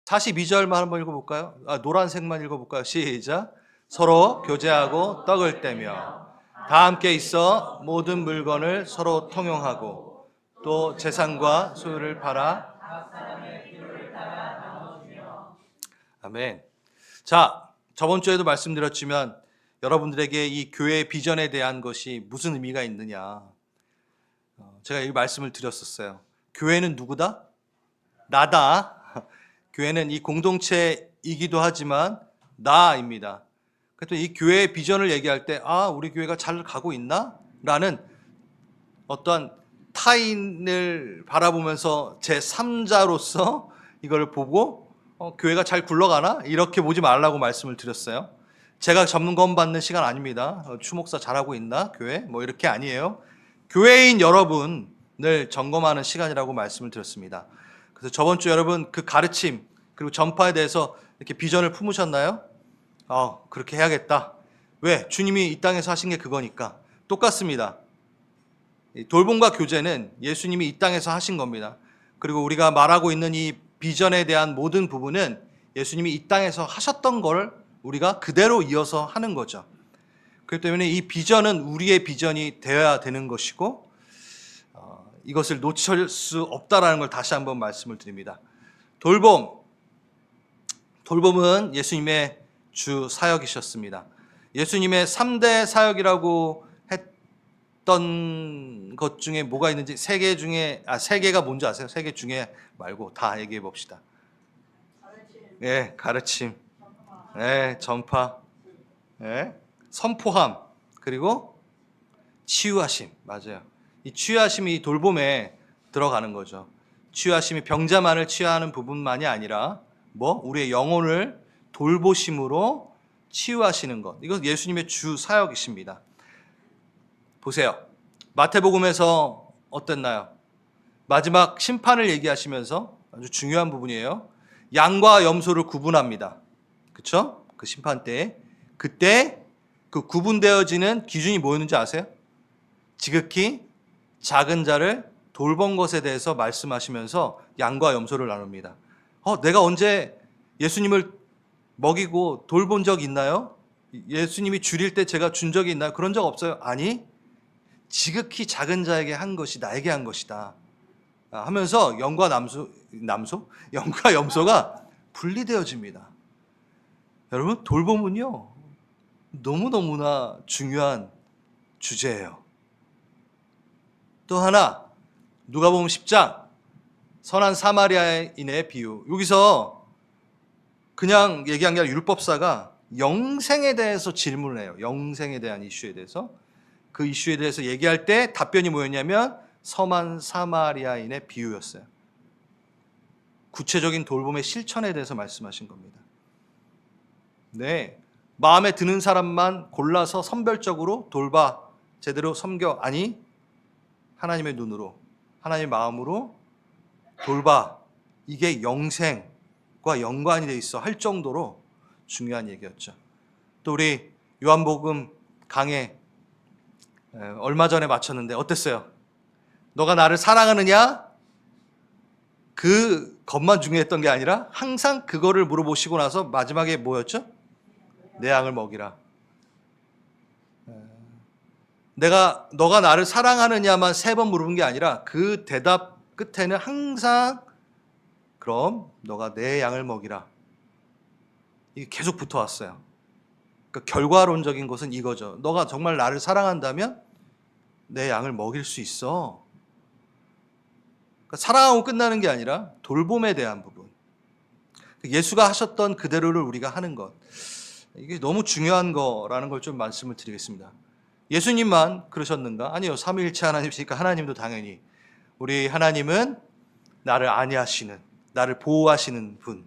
42절만 한번 읽어볼까요? 노란색만 읽어볼까요? 시작. 서로 교제하고 떡을 떼며 다 함께 있어 모든 물건을 서로 통용하고 또 재산과 소유를 팔아 아멘. 자, 저번 주에도 말씀드렸지만 여러분들에게 이 교회의 비전에 대한 것이 무슨 의미가 있느냐. 제가 이 말씀을 드렸었어요. 교회는 누구다? 나다. 교회는 이 공동체이기도 하지만 나입니다. 그래서 이 교회의 비전을 얘기할 때, 우리 교회가 잘 가고 있나? 라는 어떠한 타인을 바라보면서 제 3자로서 이걸 보고 교회가 잘 굴러가나? 이렇게 보지 말라고 말씀을 드렸어요. 제가 점검 받는 시간 아닙니다. 추목사 잘하고 있나? 교회? 뭐 이렇게 아니에요. 교회인 여러분을 점검하는 시간이라고 말씀을 드렸습니다. 그래서 저번 주 여러분 그 가르침 그리고 전파에 대해서 이렇게 비전을 품으셨나요? 그렇게 해야겠다. 왜? 주님이 이 땅에서 하신 게 그거니까. 똑같습니다. 돌봄과 교제는 예수님이 이 땅에서 하신 겁니다. 그리고 우리가 말하고 있는 이 비전에 대한 모든 부분은 예수님이 이 땅에서 하셨던 걸 우리가 그대로 이어서 하는 거죠. 그렇기 때문에 이 비전은 우리의 비전이 되어야 되는 것이고 이것을 놓칠 수 없다라는 걸 다시 한번 말씀을 드립니다. 돌봄은 예수님의 주 사역이셨습니다. 예수님의 3대 사역이라고 했던 것 중에 뭐가 있는지 세 개가 뭔지 아세요? 3개 중에 말고 다 얘기해 봅시다. 가르침, 전파, 선포함, 그리고 치유하심. 맞아요. 이 치유하심이 이 돌봄에 들어가는 거죠. 치유하심이 병자만을 치유하는 부분만이 아니라 우리의 영혼을 돌보심으로 치유하시는 것. 이건 예수님의 주 사역이십니다. 보세요. 마태복음에서 어땠나요? 마지막 심판을 얘기하시면서 아주 중요한 부분이에요. 양과 염소를 구분합니다. 그렇죠? 그 심판 때에. 그때 그 구분되어지는 기준이 뭐였는지 아세요? 지극히 작은 자를 돌본 것에 대해서 말씀하시면서 양과 염소를 나눕니다. 내가 언제 예수님을 먹이고 돌본 적 있나요? 예수님이 줄일 때 제가 준 적이 있나요? 그런 적 없어요. 아니, 지극히 작은 자에게 한 것이 나에게 한 것이다 하면서 영과 영과 염소가 분리되어집니다. 여러분, 돌봄은요 너무너무나 중요한 주제예요. 또 하나, 누가복음 10장 선한 사마리아인의 비유. 여기서 그냥 얘기한 게 아니라 율법사가 영생에 대해서 질문을 해요. 영생에 대한 이슈에 대해서. 그 이슈에 대해서 얘기할 때 답변이 뭐였냐면 선한 사마리아인의 비유였어요. 구체적인 돌봄의 실천에 대해서 말씀하신 겁니다. 마음에 드는 사람만 골라서 선별적으로 돌봐 제대로 섬겨. 아니, 하나님의 눈으로, 하나님의 마음으로 돌봐. 이게 영생과 연관이 돼 있어 할 정도로 중요한 얘기였죠. 또 우리 요한복음 강해 얼마 전에 마쳤는데 어땠어요? 너가 나를 사랑하느냐? 그 것만 중요했던 게 아니라 항상 그거를 물어보시고 나서 마지막에 뭐였죠? 내 양을 먹이라. 너가 나를 사랑하느냐만 3번 물어본 게 아니라 그 대답 끝에는 항상 그럼 너가 내 양을 먹이라. 이게 계속 붙어왔어요. 그러니까 결과론적인 것은 이거죠. 너가 정말 나를 사랑한다면 내 양을 먹일 수 있어. 그러니까 사랑하고 끝나는 게 아니라 돌봄에 대한 부분. 예수가 하셨던 그대로를 우리가 하는 것. 이게 너무 중요한 거라는 걸 좀 말씀을 드리겠습니다. 예수님만 그러셨는가? 아니요. 삼위일체 하나님이시니까 하나님도 당연히. 우리 하나님은 나를 안위하시는, 나를 보호하시는 분.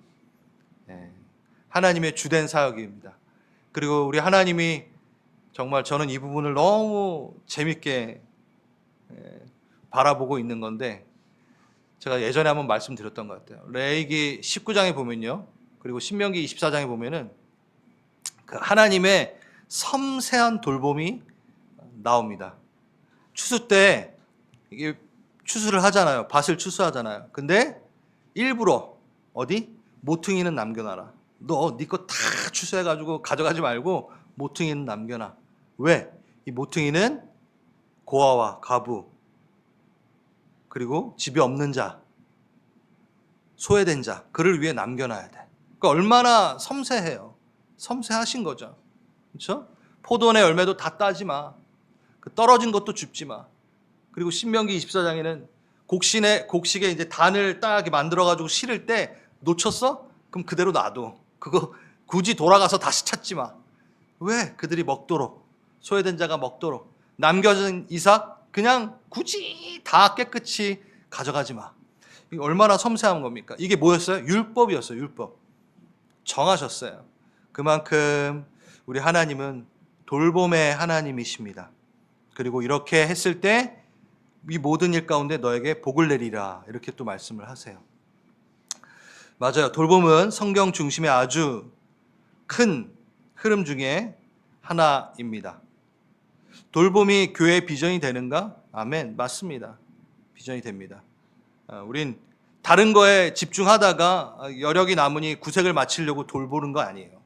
하나님의 주된 사역입니다. 그리고 우리 하나님이 정말 저는 이 부분을 너무 재밌게 바라보고 있는 건데 제가 예전에 한번 말씀드렸던 것 같아요. 레위기 19장에 보면요. 그리고 신명기 24장에 보면은 그 하나님의 섬세한 돌봄이 나옵니다. 추수 때 이게 추수를 하잖아요. 밭을 추수하잖아요. 근데 일부러 모퉁이는 남겨놔라. 너 네 거 다 추수해가지고 가져가지 말고 모퉁이는 남겨놔. 왜? 이 모퉁이는 고아와 과부 그리고 집이 없는 자, 소외된 자, 그를 위해 남겨놔야 돼. 그러니까 얼마나 섬세해요. 섬세하신 거죠. 그렇죠? 포도원의 열매도 다 따지 마. 그 떨어진 것도 줍지 마. 그리고 신명기 24장에는 곡식에 이제 단을 딱 만들어 가지고 실을 때 놓쳤어? 그럼 그대로 놔둬. 그거 굳이 돌아가서 다시 찾지 마. 왜? 그들이 먹도록, 소외된 자가 먹도록. 남겨진 이삭 그냥 굳이 다 깨끗이 가져가지 마. 이게 얼마나 섬세한 겁니까? 이게 뭐였어요? 율법이었어요. 율법. 정하셨어요. 그만큼 우리 하나님은 돌봄의 하나님이십니다. 그리고 이렇게 했을 때 이 모든 일 가운데 너에게 복을 내리라, 이렇게 또 말씀을 하세요. 맞아요. 돌봄은 성경 중심의 아주 큰 흐름 중에 하나입니다. 돌봄이 교회의 비전이 되는가? 아멘. 맞습니다. 비전이 됩니다. 우린 다른 거에 집중하다가 여력이 남으니 구색을 맞추려고 돌보는 거 아니에요.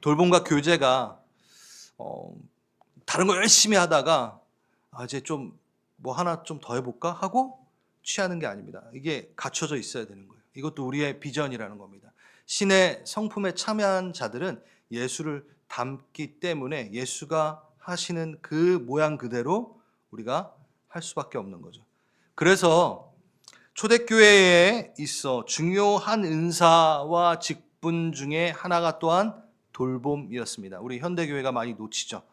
돌봄과 교제가 다른 거 열심히 하다가 이제 좀 뭐 하나 좀 더 해볼까 하고 취하는 게 아닙니다. 이게 갖춰져 있어야 되는 거예요. 이것도 우리의 비전이라는 겁니다. 신의 성품에 참여한 자들은 예수를 닮기 때문에 예수가 하시는 그 모양 그대로 우리가 할 수밖에 없는 거죠. 그래서 초대교회에 있어 중요한 은사와 직분 중에 하나가 또한 돌봄이었습니다. 우리 현대교회가 많이 놓치죠.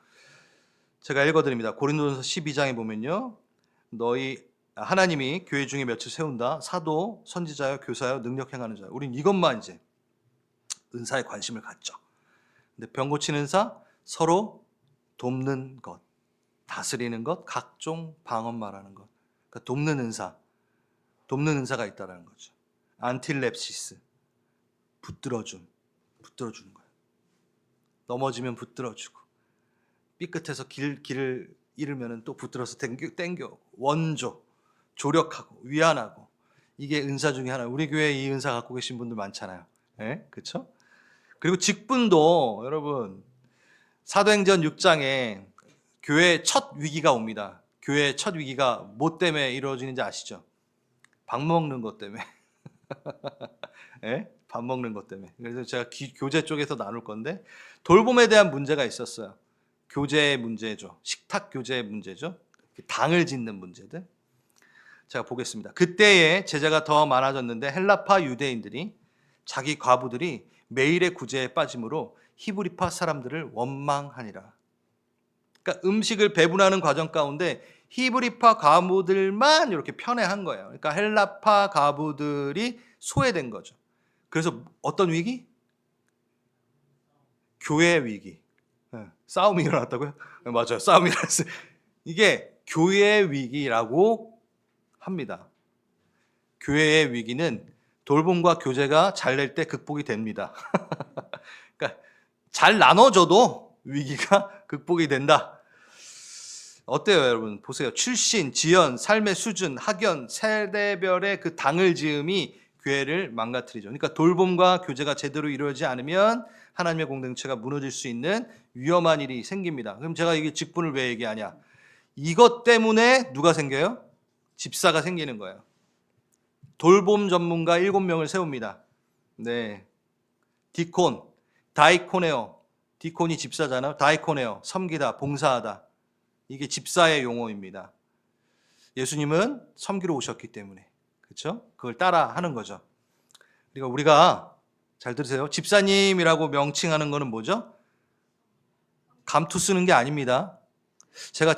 제가 읽어드립니다. 고린도전서 12장에 보면요, 하나님이 교회 중에 몇을 세운다. 사도, 선지자여, 교사여, 능력 행하는 자여. 우린 이것만 이제 은사에 관심을 갖죠. 근데 병 고치는 은사, 서로 돕는 것, 다스리는 것, 각종 방언 말하는 것. 그러니까 돕는 은사가 있다는 거죠. 안틸랩시스, 붙들어주는 거예요. 넘어지면 붙들어주고, 삐끗해서 길을 잃으면 또 붙들어서 땡겨, 원조, 조력하고, 위안하고. 이게 은사 중에 하나. 우리 교회에 이 은사 갖고 계신 분들 많잖아요. 네? 그렇죠? 그리고 직분도 여러분, 사도행전 6장에 교회의 첫 위기가 옵니다. 교회의 첫 위기가 뭐 때문에 이루어지는지 아시죠? 밥 먹는 것 때문에. 네? 밥 먹는 것 때문에. 그래서 제가 교제 쪽에서 나눌 건데, 돌봄에 대한 문제가 있었어요. 교제의 문제죠. 식탁 교제의 문제죠. 당을 짓는 문제들. 제가 보겠습니다. 그때에 제자가 더 많아졌는데 헬라파 유대인들이 자기 과부들이 매일의 구제에 빠짐으로 히브리파 사람들을 원망하니라. 그러니까 음식을 배분하는 과정 가운데 히브리파 과부들만 이렇게 편애한 거예요. 그러니까 헬라파 과부들이 소외된 거죠. 그래서 어떤 위기? 교회 위기. 싸움이 일어났다고요? 맞아요. 싸움이 일어났어요. 이게 교회의 위기라고 합니다. 교회의 위기는 돌봄과 교제가 잘 될 때 극복이 됩니다. 그러니까 잘 나눠줘도 위기가 극복이 된다. 어때요, 여러분? 보세요. 출신, 지연, 삶의 수준, 학연, 세대별의 그 당을 지음이 교회를 망가뜨리죠. 그러니까 돌봄과 교제가 제대로 이루어지지 않으면 하나님의 공동체가 무너질 수 있는 위험한 일이 생깁니다. 그럼 제가 이게 직분을 왜 얘기하냐? 이것 때문에 누가 생겨요? 집사가 생기는 거예요. 돌봄 전문가 7명을 세웁니다. 네. 디콘, 다이코네오. 디콘이 집사잖아요. 다이코네오, 섬기다, 봉사하다. 이게 집사의 용어입니다. 예수님은 섬기러 오셨기 때문에. 그렇죠? 그걸 따라 하는 거죠. 그러니까 우리가 잘 들으세요. 집사님이라고 명칭하는 거는 뭐죠? 감투 쓰는 게 아닙니다. 제가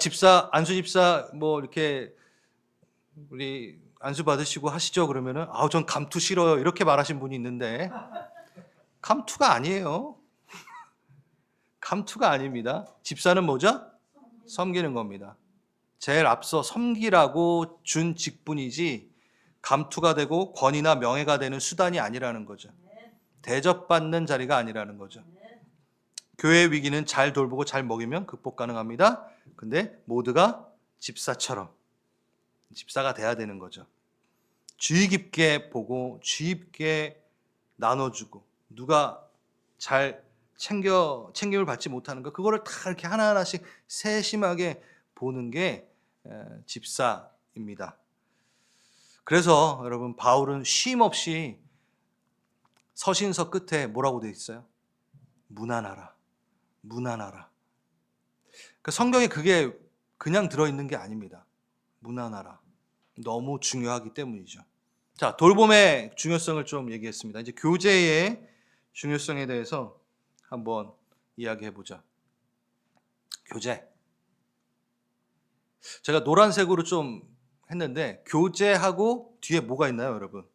안수 집사 뭐 이렇게 우리 안수 받으시고 하시죠 그러면은 전 감투 싫어요 이렇게 말하신 분이 있는데 감투가 아니에요. 감투가 아닙니다. 집사는 뭐죠? 섬기는 겁니다. 제일 앞서 섬기라고 준 직분이지 감투가 되고 권위나 명예가 되는 수단이 아니라는 거죠. 대접받는 자리가 아니라는 거죠. 교회의 위기는 잘 돌보고 잘 먹이면 극복 가능합니다. 근데 모두가 집사가 돼야 되는 거죠. 주의 깊게 보고 주의 깊게 나눠주고 누가 잘 챙김을 받지 못하는 거 그거를 다 이렇게 하나하나씩 세심하게 보는 게 집사입니다. 그래서 여러분 바울은 쉼 없이 서신서 끝에 뭐라고 되어 있어요? 무난하라. 무난하라. 그러니까 성경에 그게 그냥 들어있는 게 아닙니다. 무난하라. 너무 중요하기 때문이죠. 자, 돌봄의 중요성을 좀 얘기했습니다. 이제 교제의 중요성에 대해서 한번 이야기해 보자. 교제. 제가 노란색으로 좀 했는데 교제하고 뒤에 뭐가 있나요, 여러분?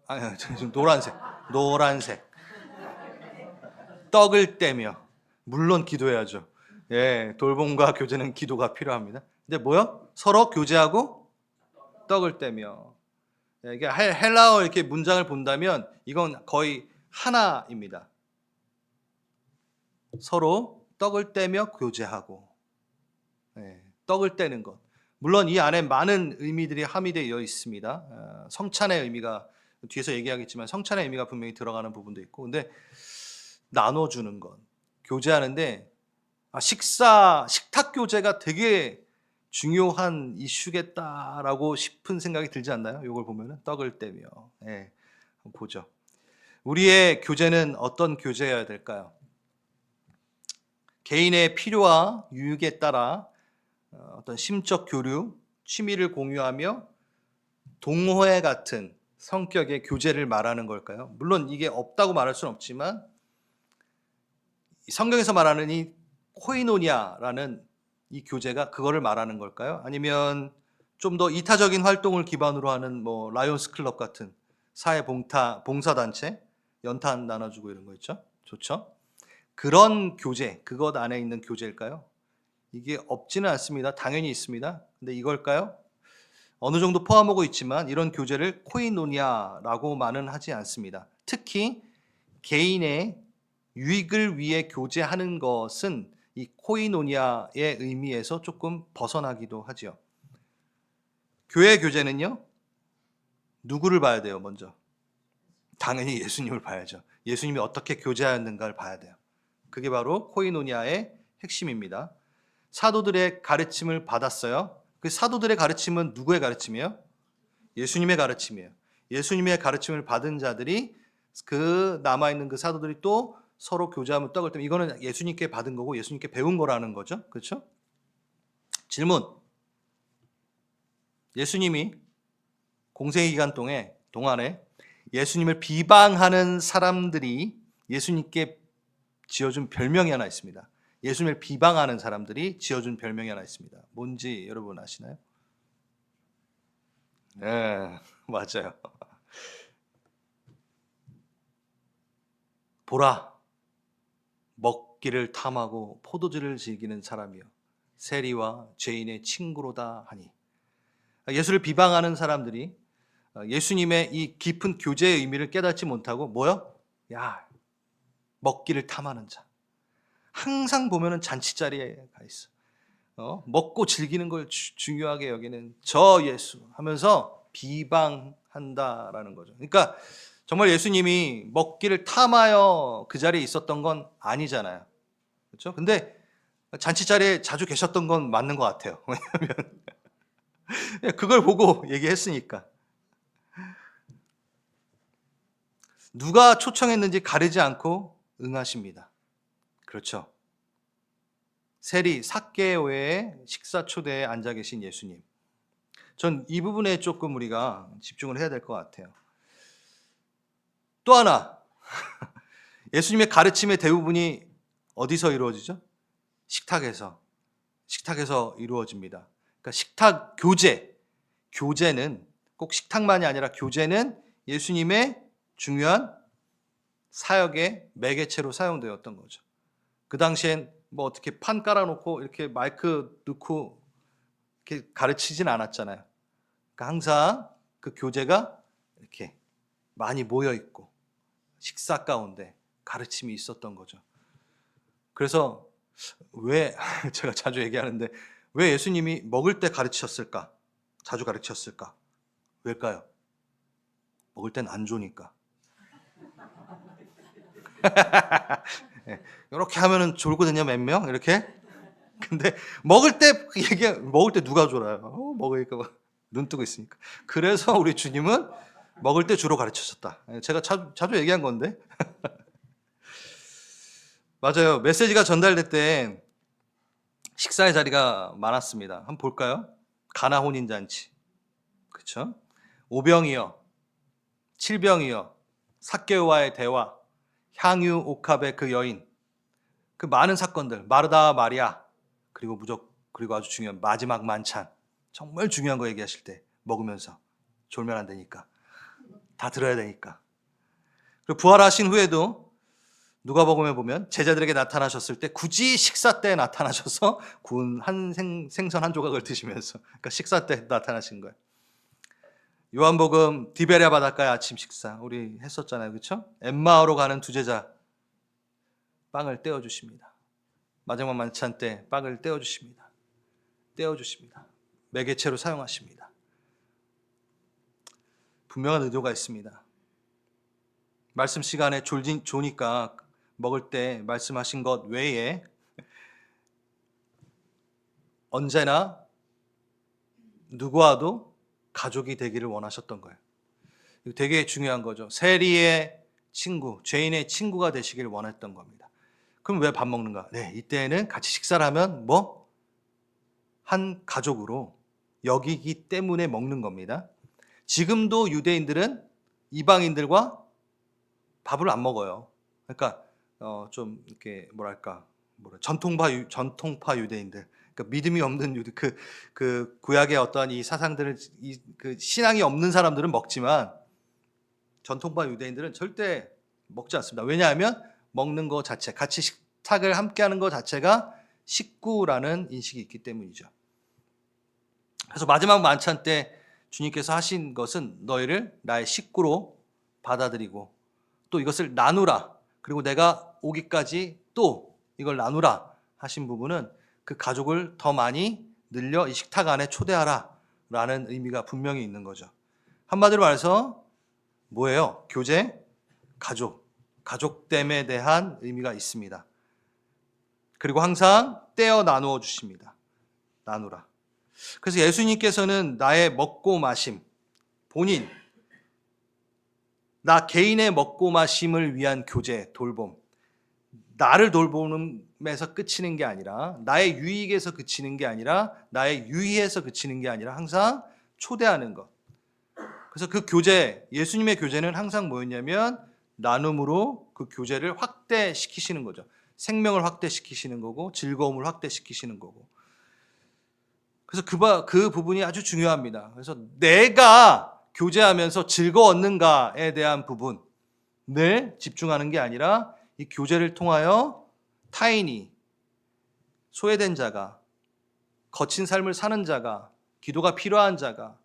아니, 지금 노란색. 노란색. 떡을 떼며. 물론 기도해야죠. 예, 돌봄과 교제는 기도가 필요합니다. 근데 뭐요? 서로 교제하고 떡을 떼며. 예, 이게 헬라어 이렇게 문장을 본다면 이건 거의 하나입니다. 서로 떡을 떼며 교제하고. 예, 떡을 떼는 것. 물론 이 안에 많은 의미들이 함의되어 있습니다. 성찬의 의미가 뒤에서 얘기하겠지만 성찬의 의미가 분명히 들어가는 부분도 있고, 근데 나눠주는 것, 교제하는데 식탁 교제가 되게 중요한 이슈겠다라고 싶은 생각이 들지 않나요? 이걸 보면은 떡을 떼며, 예, 한번 보죠. 우리의 교제는 어떤 교제여야 될까요? 개인의 필요와 유익에 따라 어떤 심적 교류, 취미를 공유하며 동호회 같은 성격의 교제를 말하는 걸까요? 물론 이게 없다고 말할 수는 없지만 성경에서 말하는 이 코이노니아라는 이 교제가 그거를 말하는 걸까요? 아니면 좀 더 이타적인 활동을 기반으로 하는 뭐 라이온스 클럽 같은 사회 봉사단체 연탄 나눠주고 이런 거 있죠? 좋죠? 그런 교제, 그것 안에 있는 교제일까요? 이게 없지는 않습니다. 당연히 있습니다. 근데 이걸까요? 어느 정도 포함하고 있지만 이런 교제를 코이노니아라고만은 하지 않습니다. 특히 개인의 유익을 위해 교제하는 것은 이 코이노니아의 의미에서 조금 벗어나기도 하죠. 교회 교제는요, 누구를 봐야 돼요, 먼저? 당연히 예수님을 봐야죠. 예수님이 어떻게 교제하였는가를 봐야 돼요. 그게 바로 코이노니아의 핵심입니다. 사도들의 가르침을 받았어요. 그 사도들의 가르침은 누구의 가르침이에요? 예수님의 가르침이에요. 예수님의 가르침을 받은 자들이 그 남아있는 그 사도들이 또 서로 교제하면 떡을 떼면 이거는 예수님께 받은 거고 예수님께 배운 거라는 거죠. 그렇죠? 질문. 예수님이 공생의 기간 동안에 예수님을 비방하는 사람들이 예수님께 지어준 별명이 하나 있습니다. 예수님을 비방하는 사람들이 지어준 별명이 하나 있습니다. 뭔지 여러분 아시나요? 네, 맞아요. 보라, 먹기를 탐하고 포도주를 즐기는 사람이요 세리와 죄인의 친구로다 하니. 예수를 비방하는 사람들이 예수님의 이 깊은 교제의 의미를 깨닫지 못하고 뭐요? 야, 먹기를 탐하는 자. 항상 보면은 잔치 자리에 가 있어. 먹고 즐기는 걸 중요하게 여기는 저 예수 하면서 비방한다라는 거죠. 그러니까 정말 예수님이 먹기를 탐하여 그 자리에 있었던 건 아니잖아요. 그렇죠? 근데 잔치 자리에 자주 계셨던 건 맞는 것 같아요. 왜냐하면 그걸 보고 얘기했으니까. 누가 초청했는지 가리지 않고 응하십니다. 그렇죠. 세리 삭개오의 식사 초대에 앉아 계신 예수님. 전 이 부분에 조금 우리가 집중을 해야 될 것 같아요. 또 하나, 예수님의 가르침의 대부분이 어디서 이루어지죠? 식탁에서 이루어집니다. 그러니까 식탁 교제는 꼭 식탁만이 아니라 교제는 예수님의 중요한 사역의 매개체로 사용되었던 거죠. 그 당시엔 뭐 어떻게 판 깔아놓고 이렇게 마이크 넣고 이렇게 가르치진 않았잖아요. 그러니까 항상 그 교제가 이렇게 많이 모여 있고 식사 가운데 가르침이 있었던 거죠. 그래서 왜 제가 자주 얘기하는데 왜 예수님이 먹을 때 가르치셨을까? 자주 가르치셨을까? 왜일까요? 먹을 땐 안 좋으니까. 예, 이렇게 하면은 졸거든요, 몇 명 이렇게. 근데 먹을 때 누가 졸아요? 먹으니까 막 눈 뜨고 있으니까. 그래서 우리 주님은 먹을 때 주로 가르치셨다. 예, 제가 자주 얘기한 건데. 맞아요. 메시지가 전달될 때 식사의 자리가 많았습니다. 한번 볼까요? 가나 혼인 잔치. 그렇죠? 오병이어, 칠병이어, 삭개오와의 대화, 향유 옥합의 그 여인, 그 많은 사건들, 마르다 마리아, 그리고 아주 중요한 마지막 만찬, 정말 중요한 거 얘기하실 때 먹으면서 졸면 안 되니까 다 들어야 되니까. 그리고 부활하신 후에도 누가복음에 보면 제자들에게 나타나셨을 때 굳이 식사 때 나타나셔서 구운 생선 한 조각을 드시면서, 그러니까 식사 때 나타나신 거예요. 요한복음 디베랴 바닷가의 아침 식사 우리 했었잖아요, 그렇죠? 엠마오로 가는 두 제자 빵을 떼어 주십니다. 마지막 만찬 때 빵을 떼어 주십니다. 매개체로 사용하십니다. 분명한 의도가 있습니다. 말씀 시간에 조니까 먹을 때 말씀하신 것 외에 언제나 누구와도 가족이 되기를 원하셨던 거예요. 이거 되게 중요한 거죠. 세리의 친구, 죄인의 친구가 되시기를 원했던 겁니다. 그럼 왜 밥 먹는가? 네, 이때는 같이 식사를 하면 한 가족으로 여기기 때문에 먹는 겁니다. 지금도 유대인들은 이방인들과 밥을 안 먹어요. 그러니까 좀 이렇게 전통파 유대인들, 그러니까 믿음이 없는 그 구약의 어떠한 이 사상들을 그 신앙이 없는 사람들은 먹지만 전통파 유대인들은 절대 먹지 않습니다. 왜냐하면 먹는 것 자체, 같이 식탁을 함께하는 것 자체가 식구라는 인식이 있기 때문이죠. 그래서 마지막 만찬 때 주님께서 하신 것은 너희를 나의 식구로 받아들이고 또 이것을 나누라. 그리고 내가 오기까지 또 이걸 나누라 하신 부분은 그 가족을 더 많이 늘려 이 식탁 안에 초대하라 라는 의미가 분명히 있는 거죠. 한마디로 말해서 뭐예요? 교제, 가족됨에 대한 의미가 있습니다. 그리고 항상 떼어 나누어 주십니다. 나누라. 그래서 예수님께서는 나의 먹고 마심, 나 개인의 먹고 마심을 위한 교제, 돌봄, 나를 돌봄에서 그치는 게 아니라, 나의 유익에서 그치는 게 아니라, 나의 유의에서 그치는 게 아니라 항상 초대하는 것. 그래서 그 교제, 예수님의 교제는 항상 뭐였냐면 나눔으로 그 교제를 확대시키시는 거죠. 생명을 확대시키시는 거고 즐거움을 확대시키시는 거고. 그래서 그 부분이 아주 중요합니다. 그래서 내가 교제하면서 즐거웠는가에 대한 부분을 집중하는 게 아니라 이 교제를 통하여 타인이, 소외된 자가, 거친 삶을 사는 자가, 기도가 필요한 자가,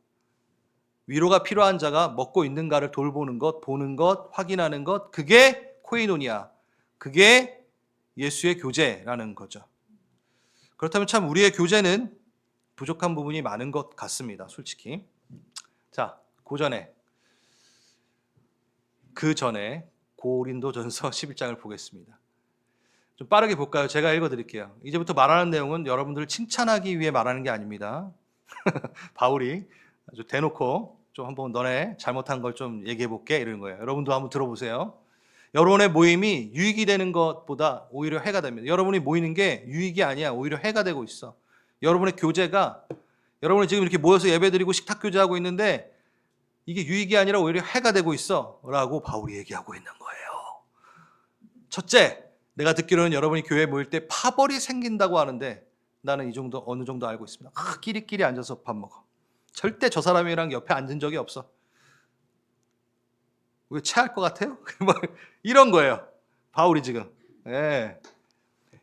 위로가 필요한 자가 먹고 있는가를 돌보는 것, 보는 것, 확인하는 것, 그게 코이노니아, 그게 예수의 교제라는 거죠. 그렇다면 참 우리의 교제는 부족한 부분이 많은 것 같습니다, 솔직히. 자, 그 전에 고린도전서 11장을 보겠습니다. 좀 빠르게 볼까요? 제가 읽어드릴게요. 이제부터 말하는 내용은 여러분들을 칭찬하기 위해 말하는 게 아닙니다. 바울이 아주 대놓고 좀 한번 너네 잘못한 걸 좀 얘기해 볼게 이러는 거예요. 여러분도 한번 들어보세요. 여러분의 모임이 유익이 되는 것보다 오히려 해가 됩니다. 여러분이 모이는 게 유익이 아니야. 오히려 해가 되고 있어. 여러분의 교제가, 여러분이 지금 이렇게 모여서 예배드리고 식탁 교제하고 있는데 이게 유익이 아니라 오히려 해가 되고 있어 라고 바울이 얘기하고 있는 거예요. 첫째, 내가 듣기로는 여러분이 교회에 모일 때 파벌이 생긴다고 하는데 나는 어느 정도 알고 있습니다. 끼리끼리 앉아서 밥 먹어. 절대 저 사람이랑 옆에 앉은 적이 없어. 왜 체할 것 같아요? 이런 거예요. 바울이 지금. 예.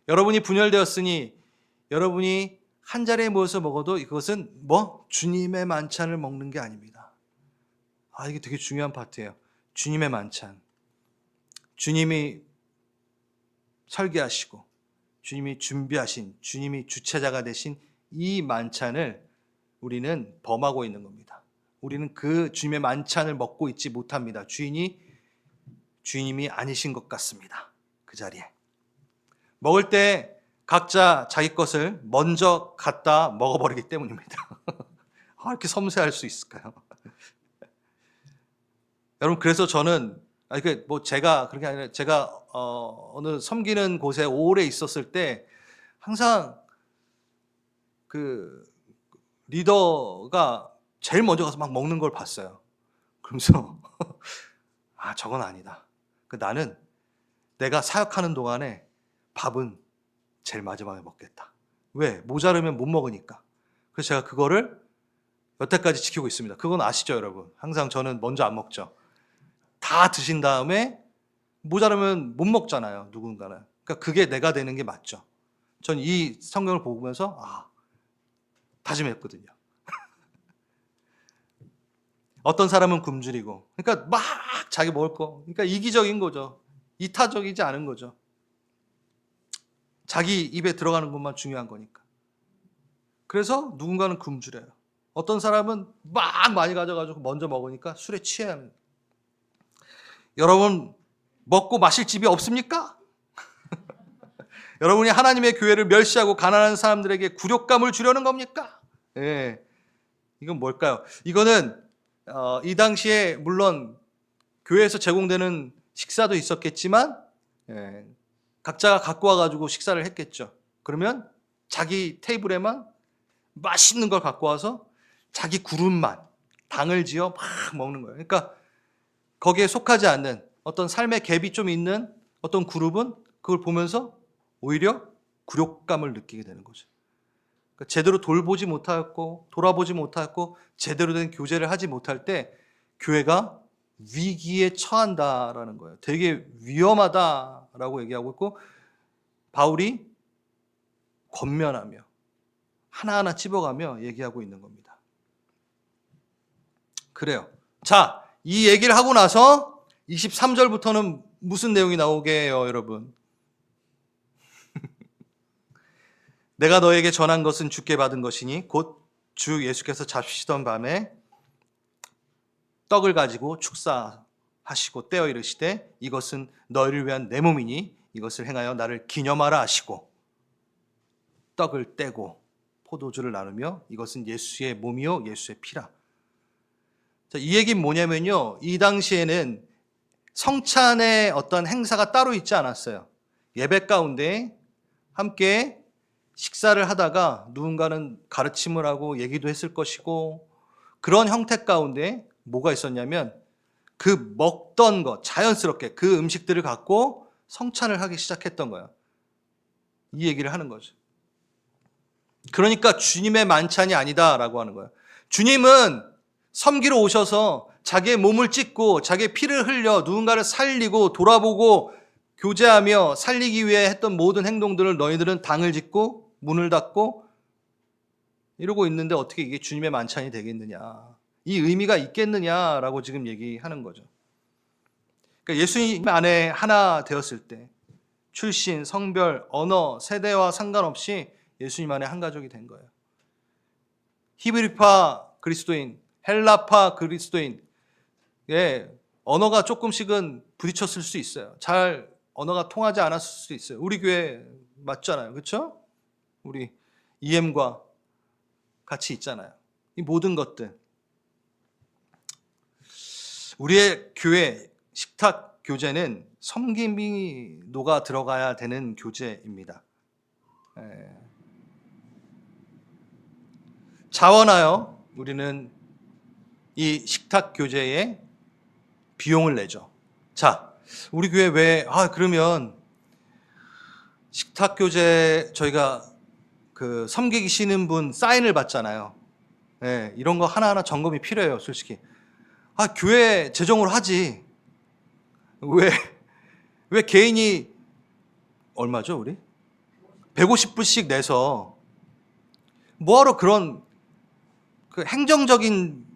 여러분이 분열되었으니 여러분이 한 자리에 모여서 먹어도 이것은 주님의 만찬을 먹는 게 아닙니다. 이게 되게 중요한 파트예요. 주님의 만찬. 주님이 설계하시고 주님이 준비하신, 주님이 주체자가 되신 이 만찬을 우리는 범하고 있는 겁니다. 우리는 그 주님의 만찬을 먹고 있지 못합니다. 주인님이 아니신 것 같습니다. 그 자리에 먹을 때 각자 자기 것을 먼저 갖다 먹어버리기 때문입니다. 이렇게 섬세할 수 있을까요? 여러분, 그래서 저는 제가 그렇게 아니라 제가 어느 섬기는 곳에 오래 있었을 때 항상 그 리더가 제일 먼저 가서 막 먹는 걸 봤어요. 그러면서 저건 아니다. 나는 내가 사역하는 동안에 밥은 제일 마지막에 먹겠다. 왜? 모자르면 못 먹으니까. 그래서 제가 그거를 여태까지 지키고 있습니다. 그건 아시죠, 여러분? 항상 저는 먼저 안 먹죠. 다 드신 다음에 모자르면 못 먹잖아요, 누군가는. 그러니까 그게 내가 되는 게 맞죠. 전 이 성경을 보면서 다짐했거든요. 어떤 사람은 굶주리고, 그러니까 막 자기 먹을 거, 그러니까 이기적인 거죠. 이타적이지 않은 거죠. 자기 입에 들어가는 것만 중요한 거니까. 그래서 누군가는 굶주려요. 어떤 사람은 막 많이 가져가지고 먼저 먹으니까 술에 취해야 합니다. 여러분, 먹고 마실 집이 없습니까? 여러분이 하나님의 교회를 멸시하고 가난한 사람들에게 굴욕감을 주려는 겁니까? 예. 이건 뭘까요? 이거는 이 당시에 물론 교회에서 제공되는 식사도 있었겠지만 각자가 갖고 와가지고 식사를 했겠죠. 그러면 자기 테이블에만 맛있는 걸 갖고 와서 자기 그룹만 당을 지어 막 먹는 거예요. 그러니까 거기에 속하지 않는 어떤 삶의 갭이 좀 있는 어떤 그룹은 그걸 보면서 오히려 굴욕감을 느끼게 되는 거죠. 그러니까 제대로 돌보지 못하였고 돌아보지 못하였고 제대로 된 교제를 하지 못할 때 교회가 위기에 처한다라는 거예요. 되게 위험하다라고 얘기하고 있고 바울이 권면하며 하나하나 찝어가며 얘기하고 있는 겁니다. 그래요. 자, 이 얘기를 하고 나서 23절부터는 무슨 내용이 나오게 해요, 여러분? 내가 너에게 전한 것은 주께 받은 것이니 곧 주 예수께서 잡수시던 밤에 떡을 가지고 축사하시고 떼어 이르시되 이것은 너희를 위한 내 몸이니 이것을 행하여 나를 기념하라 하시고 떡을 떼고 포도주를 나누며 이것은 예수의 몸이요 예수의 피라. 자, 이 얘기는 뭐냐면요, 이 당시에는 성찬의 어떤 행사가 따로 있지 않았어요. 예배 가운데 함께 식사를 하다가 누군가는 가르침을 하고 얘기도 했을 것이고 그런 형태 가운데 뭐가 있었냐면 그 먹던 것, 자연스럽게 그 음식들을 갖고 성찬을 하기 시작했던 거예요. 이 얘기를 하는 거죠. 그러니까 주님의 만찬이 아니다라고 하는 거예요. 주님은 섬기러 오셔서 자기의 몸을 찢고 자기의 피를 흘려 누군가를 살리고 돌아보고 교제하며 살리기 위해 했던 모든 행동들을 너희들은 당을 짓고 문을 닫고 이러고 있는데 어떻게 이게 주님의 만찬이 되겠느냐, 이 의미가 있겠느냐라고 지금 얘기하는 거죠. 그러니까 예수님 안에 하나 되었을 때 출신, 성별, 언어, 세대와 상관없이 예수님 안에 한 가족이 된 거예요. 히브리파 그리스도인, 헬라파 그리스도인, 언어가 조금씩은 부딪혔을 수 있어요. 잘 언어가 통하지 않았을 수도 있어요. 우리 교회 맞잖아요, 그렇죠? 우리 EM과 같이 있잖아요. 이 모든 것들, 우리의 교회 식탁 교제는 섬김이 녹아 들어가야 되는 교제입니다. 자원하여 우리는 이 식탁 교제에 비용을 내죠. 자, 우리 교회 왜 그러면 식탁 교제 저희가 그 섬기시는 분 사인을 받잖아요. 이런 거 하나하나 점검이 필요해요, 솔직히. 교회 재정으로 하지. 왜 개인이 얼마죠, 우리? 150불씩 내서 뭐하러 그런 그 행정적인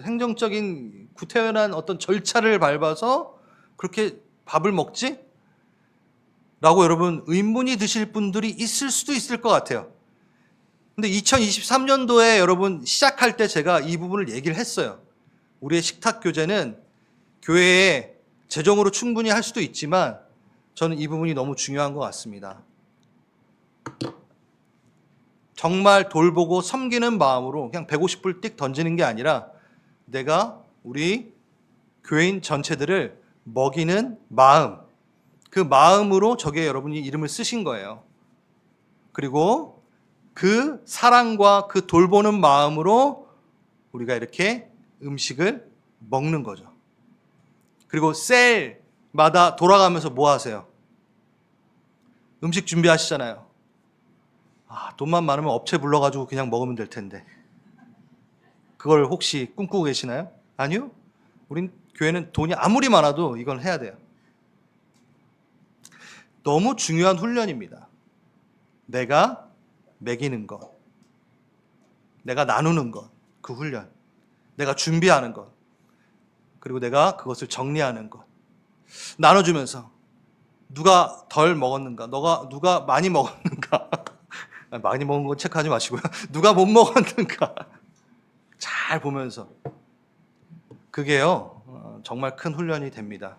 행정적인 구태연한 어떤 절차를 밟아서 그렇게 밥을 먹지? 라고 여러분 의문이 드실 분들이 있을 수도 있을 것 같아요. 근데 2023년도에 여러분 시작할 때 제가 이 부분을 얘기를 했어요. 우리의 식탁 교제는 교회에 재정으로 충분히 할 수도 있지만 저는 이 부분이 너무 중요한 것 같습니다. 정말 돌보고 섬기는 마음으로 그냥 150불 띡 던지는 게 아니라 내가 우리 교회인 전체들을 먹이는 마음, 그 마음으로 저기에 여러분이 이름을 쓰신 거예요. 그리고 그 사랑과 그 돌보는 마음으로 우리가 이렇게 음식을 먹는 거죠. 그리고 셀마다 돌아가면서 뭐 하세요? 음식 준비하시잖아요. 돈만 많으면 업체 불러가지고 그냥 먹으면 될 텐데. 그걸 혹시 꿈꾸고 계시나요? 아니요. 우린 교회는 돈이 아무리 많아도 이건 해야 돼요. 너무 중요한 훈련입니다. 내가 먹이는 것, 내가 나누는 것, 그 훈련, 내가 준비하는 것, 그리고 내가 그것을 정리하는 것, 나눠주면서 누가 덜 먹었는가, 누가 많이 먹었는가, 많이 먹은 건 체크하지 마시고요. 누가 못 먹었는가 잘 보면서 그게요 정말 큰 훈련이 됩니다.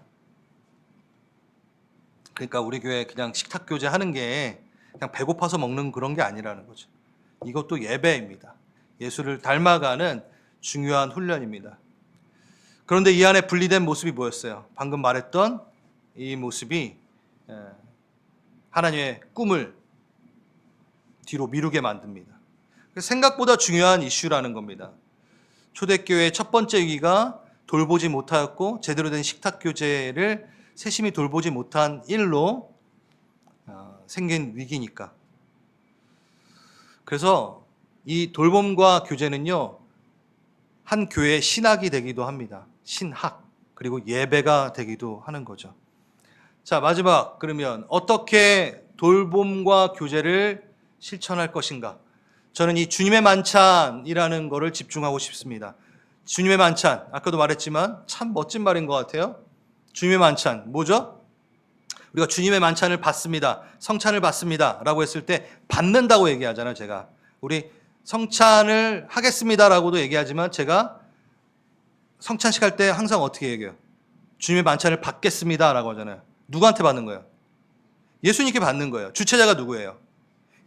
그러니까 우리 교회 그냥 식탁 교제 하는 게 그냥 배고파서 먹는 그런 게 아니라는 거죠. 이것도 예배입니다. 예수를 닮아가는 중요한 훈련입니다. 그런데 이 안에 분리된 모습이 뭐였어요? 방금 말했던 이 모습이 하나님의 꿈을 뒤로 미루게 만듭니다. 생각보다 중요한 이슈라는 겁니다. 초대교회의 첫 번째 위기가 돌보지 못하였고 제대로 된 식탁 교제를 세심히 돌보지 못한 일로 생긴 위기니까. 그래서 이 돌봄과 교제는요 한 교회의 신학이 되기도 합니다. 신학 그리고 예배가 되기도 하는 거죠. 자, 마지막 그러면 어떻게 돌봄과 교제를 실천할 것인가? 저는 이 주님의 만찬이라는 거를 집중하고 싶습니다. 주님의 만찬, 아까도 말했지만 참 멋진 말인 것 같아요. 주님의 만찬, 뭐죠? 우리가 주님의 만찬을 받습니다. 성찬을 받습니다. 라고 했을 때 받는다고 얘기하잖아요, 제가. 우리 성찬을 하겠습니다라고도 얘기하지만 제가 성찬식 할 때 항상 어떻게 얘기해요? 주님의 만찬을 받겠습니다라고 하잖아요. 누구한테 받는 거예요? 예수님께 받는 거예요. 주체자가 누구예요?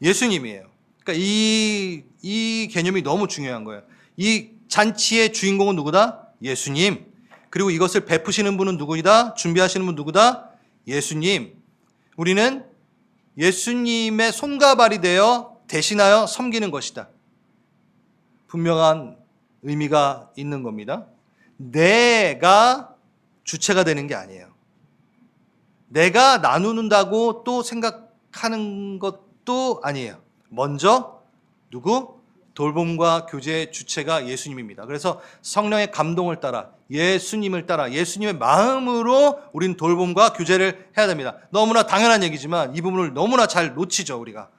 예수님이에요. 그러니까 이 개념이 너무 중요한 거예요. 이 잔치의 주인공은 누구다? 예수님. 그리고 이것을 베푸시는 분은 누구이다? 준비하시는 분 누구다? 예수님. 우리는 예수님의 손과 발이 되어 대신하여 섬기는 것이다. 분명한 의미가 있는 겁니다. 내가 주체가 되는 게 아니에요. 내가 나누는다고 또 생각하는 것도 아니에요. 먼저 누구? 돌봄과 교제의 주체가 예수님입니다. 그래서 성령의 감동을 따라 예수님을 따라 예수님의 마음으로 우린 돌봄과 교제를 해야 됩니다. 너무나 당연한 얘기지만 이 부분을 너무나 잘 놓치죠, 우리가.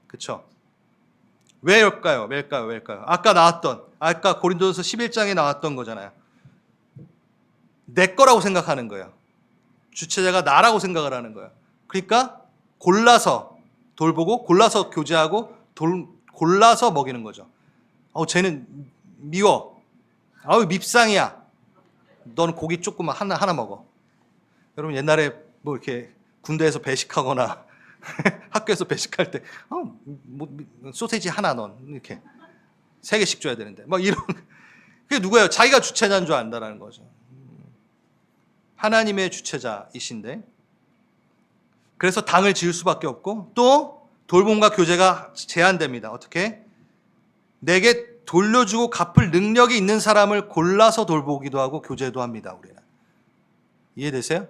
그렇죠? 왜일까요? 아까 고린도전서 11장에 나왔던 거잖아요. 내 거라고 생각하는 거예요. 주체자가 나라고 생각을 하는 거예요. 그러니까 골라서 돌보고 골라서 교제하고 골라서 먹이는 거죠. 쟤는 미워. 밉상이야. 너는 고기 조금만 하나 먹어. 여러분 옛날에 뭐 이렇게 군대에서 배식하거나 학교에서 배식할 때 소세지 하나 넣어 이렇게 3개씩 줘야 되는데 막 이런 그게 누구예요? 자기가 주체자인 줄 안다라는 거죠. 하나님의 주체자이신데 그래서 당을 지을 수밖에 없고 또 돌봄과 교제가 제한됩니다. 어떻게? 내게 돌려주고 갚을 능력이 있는 사람을 골라서 돌보기도 하고 교제도 합니다. 우리는. 이해되세요?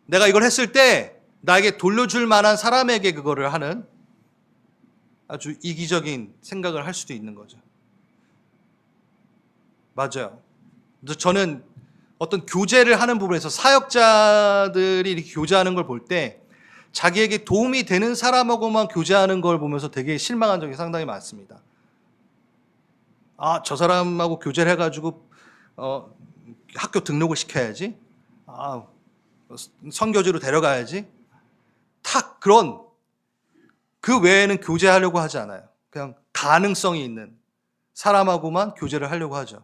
내가 이걸 했을 때 나에게 돌려줄 만한 사람에게 그거를 하는 아주 이기적인 생각을 할 수도 있는 거죠. 맞아요. 그래서 저는 어떤 교제를 하는 부분에서 사역자들이 이렇게 교제하는 걸 볼 때 자기에게 도움이 되는 사람하고만 교제하는 걸 보면서 되게 실망한 적이 상당히 많습니다. 저 사람하고 교제를 해가지고 학교 등록을 시켜야지. 선교지로 데려가야지. 탁 그런 그 외에는 교제하려고 하지 않아요. 그냥 가능성이 있는 사람하고만 교제를 하려고 하죠.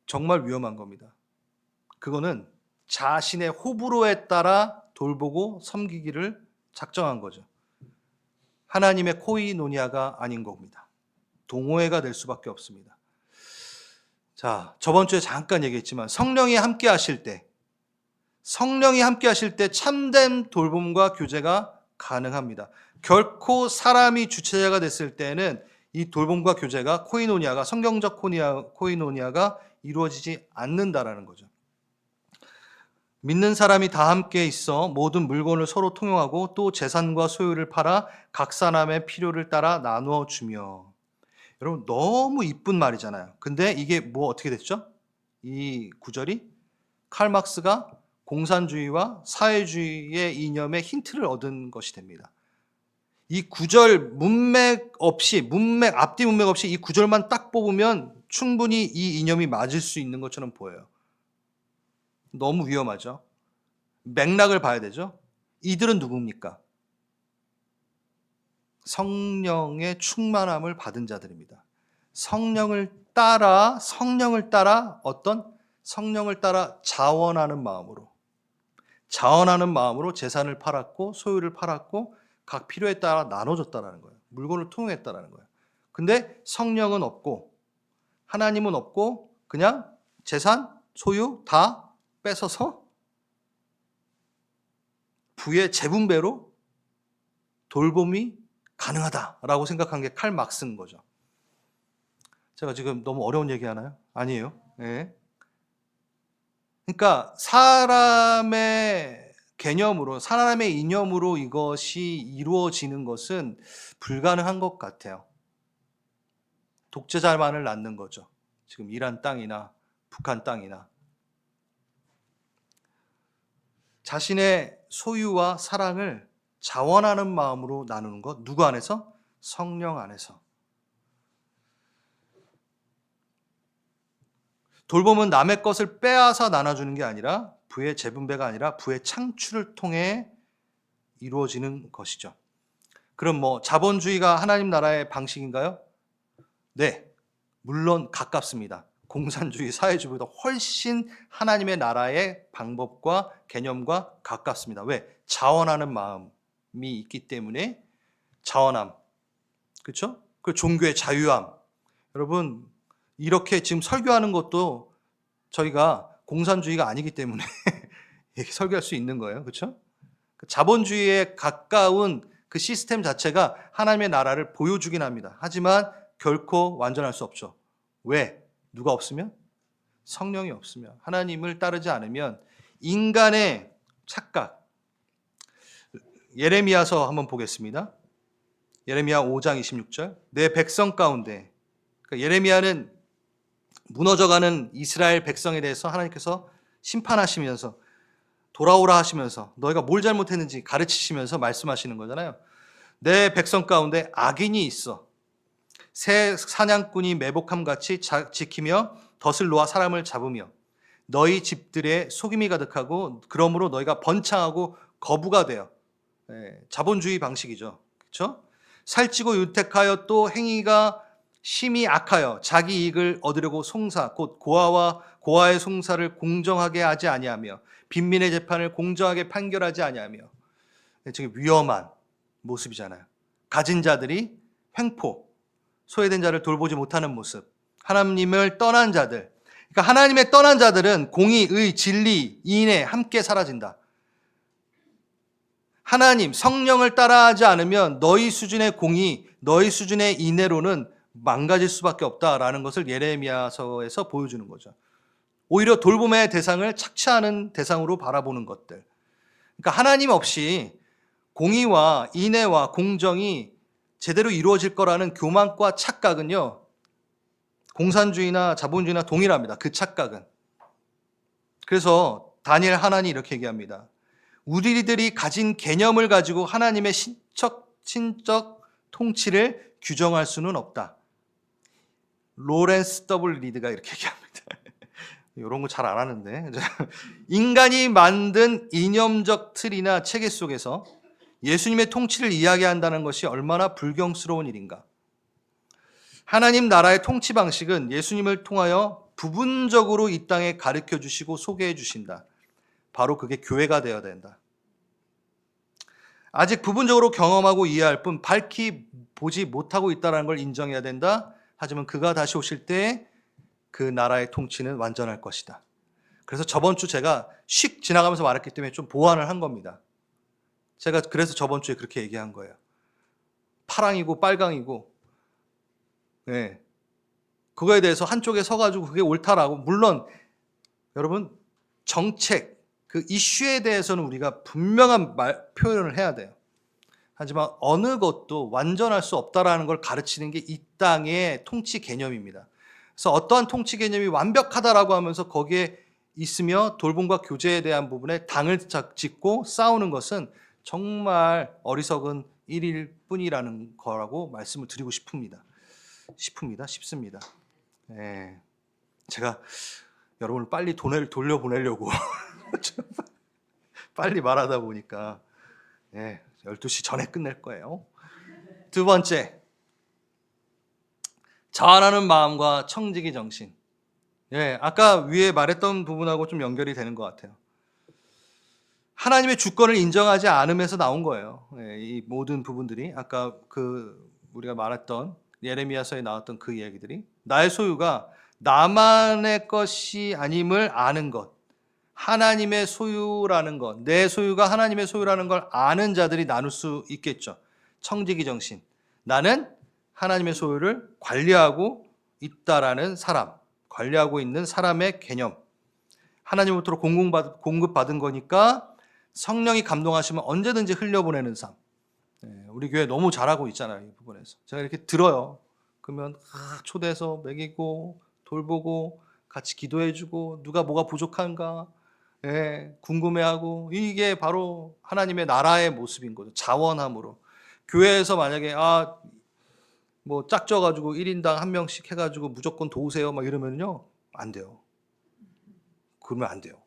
정말 위험한 겁니다. 그거는 자신의 호불호에 따라 돌보고 섬기기를 작정한 거죠. 하나님의 코이노니아가 아닌 겁니다. 동호회가 될 수밖에 없습니다. 자, 저번 주에 잠깐 얘기했지만 성령이 함께 하실 때 참된 돌봄과 교제가 가능합니다. 결코 사람이 주체자가 됐을 때는 이 돌봄과 교제가 코이노니아가 성경적 코이노니아가 이루어지지 않는다라는 거죠. 믿는 사람이 다 함께 있어 모든 물건을 서로 통용하고 또 재산과 소유를 팔아 각 사람의 필요를 따라 나누어 주며. 여러분 너무 이쁜 말이잖아요. 근데 이게 뭐 어떻게 됐죠? 이 구절이 칼 막스가 공산주의와 사회주의의 이념의 힌트를 얻은 것이 됩니다. 이 구절 앞뒤 문맥 없이 이 구절만 딱 뽑으면 충분히 이 이념이 맞을 수 있는 것처럼 보여요. 너무 위험하죠. 맥락을 봐야 되죠. 이들은 누굽니까? 성령의 충만함을 받은 자들입니다. 성령을 따라 자원하는 마음으로 재산을 팔았고 소유를 팔았고 각 필요에 따라 나눠줬다라는 거예요. 물건을 통용했다라는 거예요. 근데 성령은 없고 하나님은 없고 그냥 재산, 소유 다 뺏어서 부의 재분배로 돌봄이 가능하다라고 생각한 게 칼 막스인 거죠. 제가 지금 너무 어려운 얘기 하나요? 아니에요. 네. 그러니까 사람의 개념으로, 사람의 이념으로 이것이 이루어지는 것은 불가능한 것 같아요. 독재자만을 낳는 거죠. 지금 이란 땅이나 북한 땅이나. 자신의 소유와 사랑을 자원하는 마음으로 나누는 것. 누구 안에서? 성령 안에서. 돌봄은 남의 것을 빼앗아 나눠주는 게 아니라 부의 재분배가 아니라 부의 창출을 통해 이루어지는 것이죠. 그럼 뭐 자본주의가 하나님 나라의 방식인가요? 네, 물론 가깝습니다. 공산주의, 사회주의보다 훨씬 하나님의 나라의 방법과 개념과 가깝습니다. 왜? 자원하는 마음이 있기 때문에 자원함, 그렇죠? 그 종교의 자유함. 여러분 이렇게 지금 설교하는 것도 저희가 공산주의가 아니기 때문에 이렇게 설교할 수 있는 거예요, 그렇죠? 자본주의에 가까운 그 시스템 자체가 하나님의 나라를 보여주긴 합니다. 하지만 결코 완전할 수 없죠. 왜? 누가 없으면? 성령이 없으면, 하나님을 따르지 않으면 인간의 착각. 예레미야서 한번 보겠습니다. 예레미야 5장 26절. 내 백성 가운데, 그러니까 예레미야는 무너져가는 이스라엘 백성에 대해서 하나님께서 심판하시면서 돌아오라 하시면서 너희가 뭘 잘못했는지 가르치시면서 말씀하시는 거잖아요. 내 백성 가운데 악인이 있어. 새 사냥꾼이 매복함 같이 지키며 덫을 놓아 사람을 잡으며 너희 집들에 속임이 가득하고 그러므로 너희가 번창하고 거부가 되어. 자본주의 방식이죠. 그렇죠? 살찌고 유택하여 또 행위가 심히 악하여 자기 이익을 얻으려고 송사 곧 고아의 송사를 공정하게 하지 아니하며 빈민의 재판을 공정하게 판결하지 아니하며. 되게 위험한 모습이잖아요. 가진 자들이 횡포, 소외된 자를 돌보지 못하는 모습, 하나님을 떠난 자들. 그러니까 하나님의 떠난 자들은 공의, 의, 진리, 인에 함께 사라진다. 하나님, 성령을 따라하지 않으면 너희 수준의 공의, 너희 수준의 인애로는 망가질 수밖에 없다라는 것을 예레미야서에서 보여주는 거죠. 오히려 돌봄의 대상을 착취하는 대상으로 바라보는 것들. 그러니까 하나님 없이 공의와 인애와 공정이 제대로 이루어질 거라는 교만과 착각은요, 공산주의나 자본주의나 동일합니다. 그 착각은. 그래서 다니엘 하나니 이렇게 얘기합니다. 우리들이 가진 개념을 가지고 하나님의 신적 통치를 규정할 수는 없다. 로렌스 W. 리드가 이렇게 얘기합니다. 이런 거 잘 안 하는데. 인간이 만든 이념적 틀이나 체계 속에서 예수님의 통치를 이야기한다는 것이 얼마나 불경스러운 일인가. 하나님 나라의 통치 방식은 예수님을 통하여 부분적으로 이 땅에 가르쳐 주시고 소개해 주신다. 바로 그게 교회가 되어야 된다. 아직 부분적으로 경험하고 이해할 뿐 밝히 보지 못하고 있다는 걸 인정해야 된다. 하지만 그가 다시 오실 때 그 나라의 통치는 완전할 것이다. 그래서 저번 주 제가 휙 지나가면서 말했기 때문에 좀 보완을 한 겁니다. 제가 그래서 저번 주에 그렇게 얘기한 거예요. 파랑이고 빨강이고, 네. 그거에 대해서 한쪽에 서가지고 그게 옳다라고. 물론 여러분 정책, 그 이슈에 대해서는 우리가 분명한 표현을 해야 돼요. 하지만 어느 것도 완전할 수 없다라는 걸 가르치는 게 이 땅의 통치 개념입니다. 그래서 어떠한 통치 개념이 완벽하다라고 하면서 거기에 있으며 돌봄과 교제에 대한 부분에 당을 짓고 싸우는 것은 정말 어리석은 일일 뿐이라는 거라고 말씀을 드리고 싶습니다. 네. 제가 여러분을 빨리 돌려보내려고 빨리 말하다 보니까 12시 전에 끝낼 거예요. 두 번째, 자원하는 마음과 청지기 정신. 아까 위에 말했던 부분하고 좀 연결이 되는 것 같아요. 하나님의 주권을 인정하지 않음에서 나온 거예요. 이 모든 부분들이 아까 우리가 말했던 예레미야서에 나왔던 그 이야기들이 나의 소유가 나만의 것이 아님을 아는 것, 하나님의 소유라는 것, 내 소유가 하나님의 소유라는 걸 아는 자들이 나눌 수 있겠죠. 청지기 정신. 나는 하나님의 소유를 관리하고 있다라는 사람, 관리하고 있는 사람의 개념. 하나님으로부터 공급받은 거니까 성령이 감동하시면 언제든지 흘려보내는 삶. 우리 교회 너무 잘하고 있잖아요. 이 부분에서. 제가 이렇게 들어요. 그러면 초대해서 먹이고 돌보고 같이 기도해주고 누가 뭐가 부족한가 궁금해하고, 이게 바로 하나님의 나라의 모습인 거죠. 자원함으로. 교회에서 만약에 뭐 짝져가지고 1인당 한 명씩 해가지고 무조건 도우세요 막 이러면요 안 돼요. 그러면 안 돼요.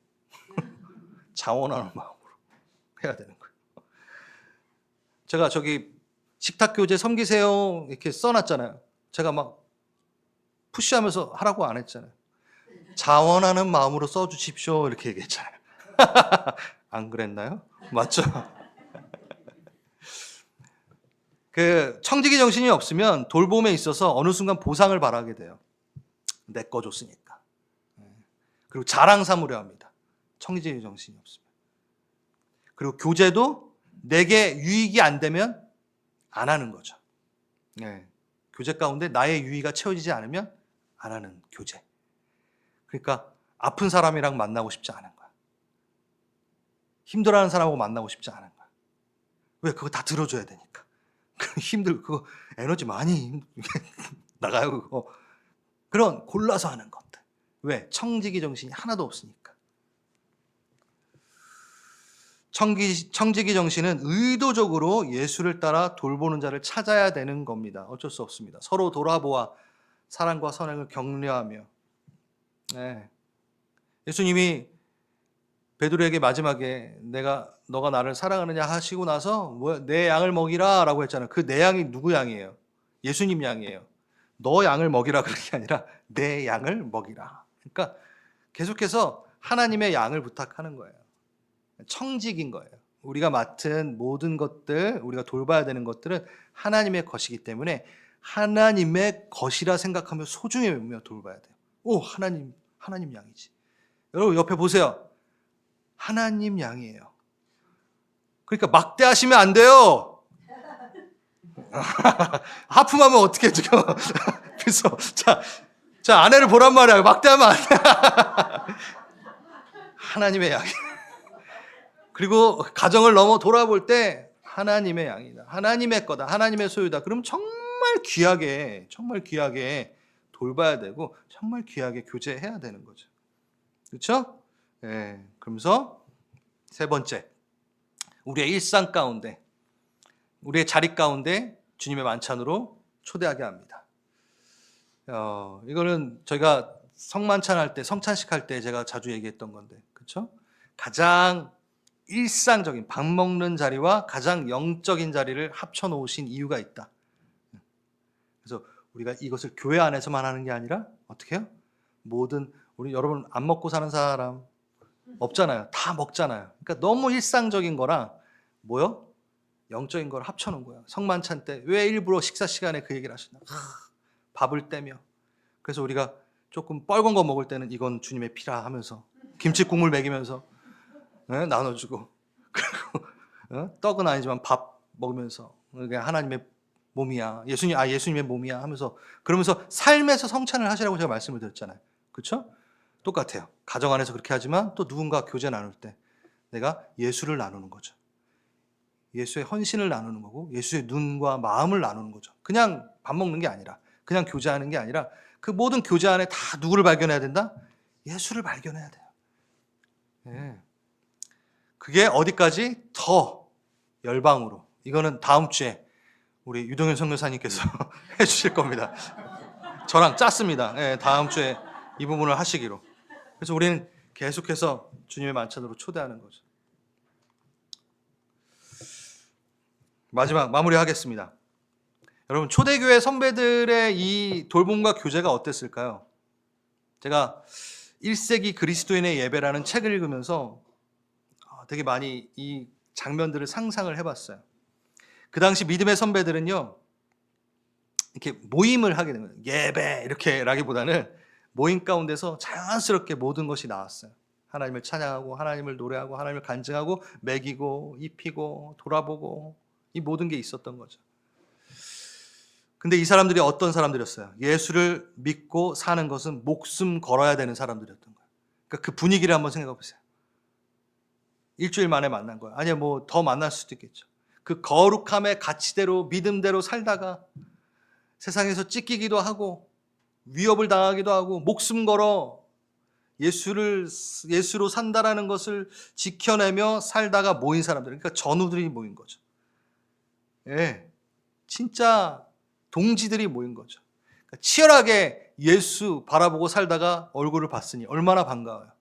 자원하는 마음으로 해야 되는 거예요. 제가 저기 식탁 교재 섬기세요 이렇게 써놨잖아요. 제가 막 푸시하면서 하라고 안 했잖아요. 자원하는 마음으로 써주십시오 이렇게 얘기했잖아요. 안 그랬나요? 맞죠? 그 청지기 정신이 없으면 돌봄에 있어서 어느 순간 보상을 바라게 돼요. 내 거 줬으니까. 그리고 자랑 삼으려 합니다. 청지기 정신이 없으면. 그리고 교제도 내게 유익이 안 되면 안 하는 거죠. 교제 가운데 나의 유익이 채워지지 않으면 안 하는 교제. 그러니까 아픈 사람이랑 만나고 싶지 않은 거야. 힘들어하는 사람하고 만나고 싶지 않은 거야. 왜? 그거 다 들어줘야 되니까. 그거 에너지 많이 나가요 그거. 그런 골라서 하는 것들. 왜? 청지기 정신이 하나도 없으니까. 청지기 정신은 의도적으로 예수를 따라 돌보는 자를 찾아야 되는 겁니다. 어쩔 수 없습니다. 서로 돌아보아 사랑과 선행을 격려하며. 예수님이 베드로에게 마지막에 너가 나를 사랑하느냐 하시고 나서 내 양을 먹이라 라고 했잖아요. 그 내 양이 누구 양이에요? 예수님 양이에요. 너 양을 먹이라 그런 게 아니라 내 양을 먹이라. 그러니까 계속해서 하나님의 양을 부탁하는 거예요. 청직인 거예요. 우리가 맡은 모든 것들, 우리가 돌봐야 되는 것들은 하나님의 것이기 때문에 하나님의 것이라 생각하며 소중히 여기며 돌봐야 돼요. 하나님 양이지. 여러분 옆에 보세요. 하나님 양이에요. 그러니까 막대하시면 안 돼요. 하품하면 어떻게 지금? 그래서 자 아내를 보란 말이야. 막대하면 안 돼. 하나님의 양이. 그리고 가정을 넘어 돌아볼 때 하나님의 양이다. 하나님의 거다. 하나님의 소유다. 그럼 정말 귀하게 돌봐야 되고 정말 귀하게 교제해야 되는 거죠. 그렇죠? 그러면서 세 번째, 우리의 일상 가운데, 우리의 자리 가운데 주님의 만찬으로 초대하게 합니다. 이거는 저희가 성찬식 할 때 제가 자주 얘기했던 건데, 그렇죠? 가장 일상적인 밥 먹는 자리와 가장 영적인 자리를 합쳐 놓으신 이유가 있다. 그래서 우리가 이것을 교회 안에서만 하는 게 아니라 어떻게 해요? 모든 우리 여러분 안 먹고 사는 사람 없잖아요. 다 먹잖아요. 그러니까 너무 일상적인 거랑 뭐요? 영적인 걸 합쳐 놓은 거예요. 성만찬 때 왜 일부러 식사 시간에 그 얘기를 하시나? 밥을 떼며. 그래서 우리가 조금 뻘건 거 먹을 때는 이건 주님의 피라 하면서 김치 국물 먹이면서 나눠주고 그리고 떡은 아니지만 밥 먹으면서 이게 하나님의 몸이야. 예수님의 몸이야 하면서 그러면서 삶에서 성찬을 하시라고 제가 말씀을 드렸잖아요. 그렇죠? 똑같아요. 가정 안에서 그렇게 하지만 또 누군가 교제 나눌 때 내가 예수를 나누는 거죠. 예수의 헌신을 나누는 거고 예수의 눈과 마음을 나누는 거죠. 그냥 밥 먹는 게 아니라 그냥 교제하는 게 아니라 그 모든 교제 안에 다 누구를 발견해야 된다? 예수를 발견해야 돼요. 네. 그게 어디까지? 더 열방으로. 이거는 다음 주에 우리 유동현 선교사님께서 해주실 겁니다. 저랑 짰습니다. 네, 다음 주에 이 부분을 하시기로. 그래서 우리는 계속해서 주님의 만찬으로 초대하는 거죠. 마지막 마무리하겠습니다. 여러분 초대교회 선배들의 이 돌봄과 교제가 어땠을까요? 제가 1세기 그리스도인의 예배라는 책을 읽으면서 되게 많이 이 장면들을 상상을 해봤어요. 그 당시 믿음의 선배들은요 이렇게 모임을 하게 된 거예요. 예배 이렇게라기보다는 모임 가운데서 자연스럽게 모든 것이 나왔어요. 하나님을 찬양하고 하나님을 노래하고 하나님을 간증하고 먹이고 입히고 돌아보고 이 모든 게 있었던 거죠. 근데 이 사람들이 어떤 사람들이었어요? 예수를 믿고 사는 것은 목숨 걸어야 되는 사람들이었던 거예요. 그러니까 그 분위기를 한번 생각해 보세요. 일주일 만에 만난 거예요. 아니야 뭐 더 만날 수도 있겠죠. 그 거룩함의 가치대로 믿음대로 살다가 세상에서 찢기기도 하고 위협을 당하기도 하고 목숨 걸어 예수로 산다라는 것을 지켜내며 살다가 모인 사람들, 그러니까 전우들이 모인 거죠. 예, 진짜 동지들이 모인 거죠. 그러니까 치열하게 예수 바라보고 살다가 얼굴을 봤으니 얼마나 반가워요.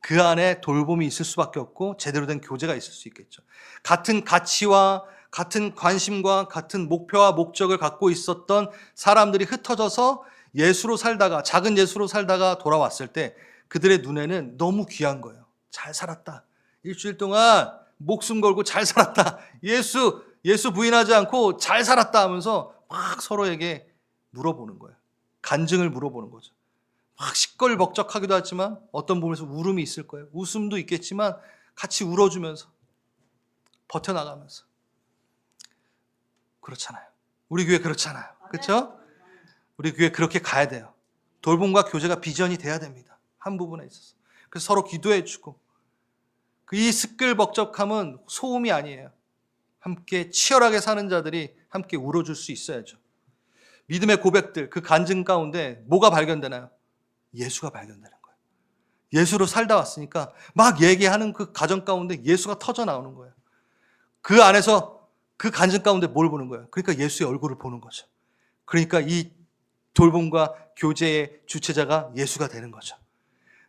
그 안에 돌봄이 있을 수밖에 없고 제대로 된 교제가 있을 수 있겠죠. 같은 가치와 같은 관심과 같은 목표와 목적을 갖고 있었던 사람들이 흩어져서 예수로 살다가 작은 예수로 살다가 돌아왔을 때 그들의 눈에는 너무 귀한 거예요. 잘 살았다. 일주일 동안 목숨 걸고 잘 살았다. 예수 부인하지 않고 잘 살았다 하면서 막 서로에게 물어보는 거예요. 간증을 물어보는 거죠. 막 시끌벅적하기도 하지만 어떤 부분에서 울음이 있을 거예요. 웃음도 있겠지만 같이 울어주면서 버텨나가면서. 그렇잖아요. 우리 교회 그렇잖아요. 그렇죠? 우리 교회 그렇게 가야 돼요. 돌봄과 교제가 비전이 돼야 됩니다. 한 부분에 있어서. 그래서 서로 기도해주고 이 시끌벅적함은 소음이 아니에요. 함께 치열하게 사는 자들이 함께 울어줄 수 있어야죠. 믿음의 고백들, 그 간증 가운데 뭐가 발견되나요? 예수가 발견되는 거예요. 예수로 살다 왔으니까 막 얘기하는 그 가정 가운데 예수가 터져 나오는 거예요. 그 안에서 그 간증 가운데 뭘 보는 거예요? 그러니까 예수의 얼굴을 보는 거죠. 그러니까 이 돌봄과 교제의 주체자가 예수가 되는 거죠.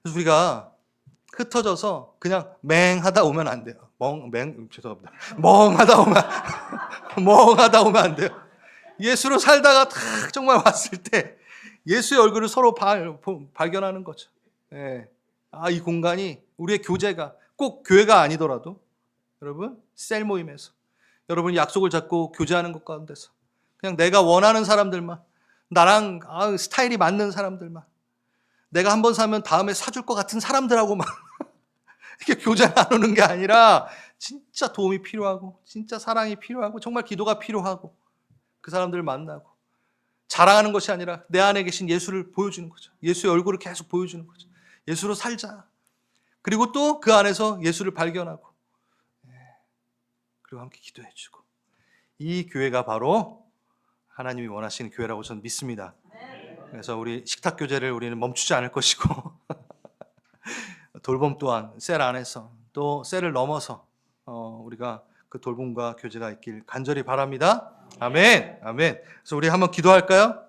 그래서 우리가 흩어져서 그냥 맹하다 오면 안 돼요. 죄송합니다. 멍하다 오면 안 돼요. 예수로 살다가 딱 정말 왔을 때 예수의 얼굴을 서로 발견하는 거죠. 예. 이 공간이 우리의 교제가 꼭 교회가 아니더라도 여러분 셀 모임에서 여러분이 약속을 잡고 교제하는 것 가운데서 그냥 내가 원하는 사람들만 나랑 스타일이 맞는 사람들만 내가 한번 사면 다음에 사줄 것 같은 사람들하고만 이렇게 교제 나누는 게 아니라 진짜 도움이 필요하고 진짜 사랑이 필요하고 정말 기도가 필요하고 그 사람들을 만나고 자랑하는 것이 아니라 내 안에 계신 예수를 보여주는 거죠. 예수의 얼굴을 계속 보여주는 거죠. 예수로 살자. 그리고 또 그 안에서 예수를 발견하고 그리고 함께 기도해주고 이 교회가 바로 하나님이 원하시는 교회라고 저는 믿습니다. 그래서 우리 식탁 교제를 우리는 멈추지 않을 것이고 돌봄 또한 셀 안에서 또 셀을 넘어서 우리가 그 돌봄과 교제가 있길 간절히 바랍니다. 아멘. 아멘. 그래서 우리 한번 기도할까요?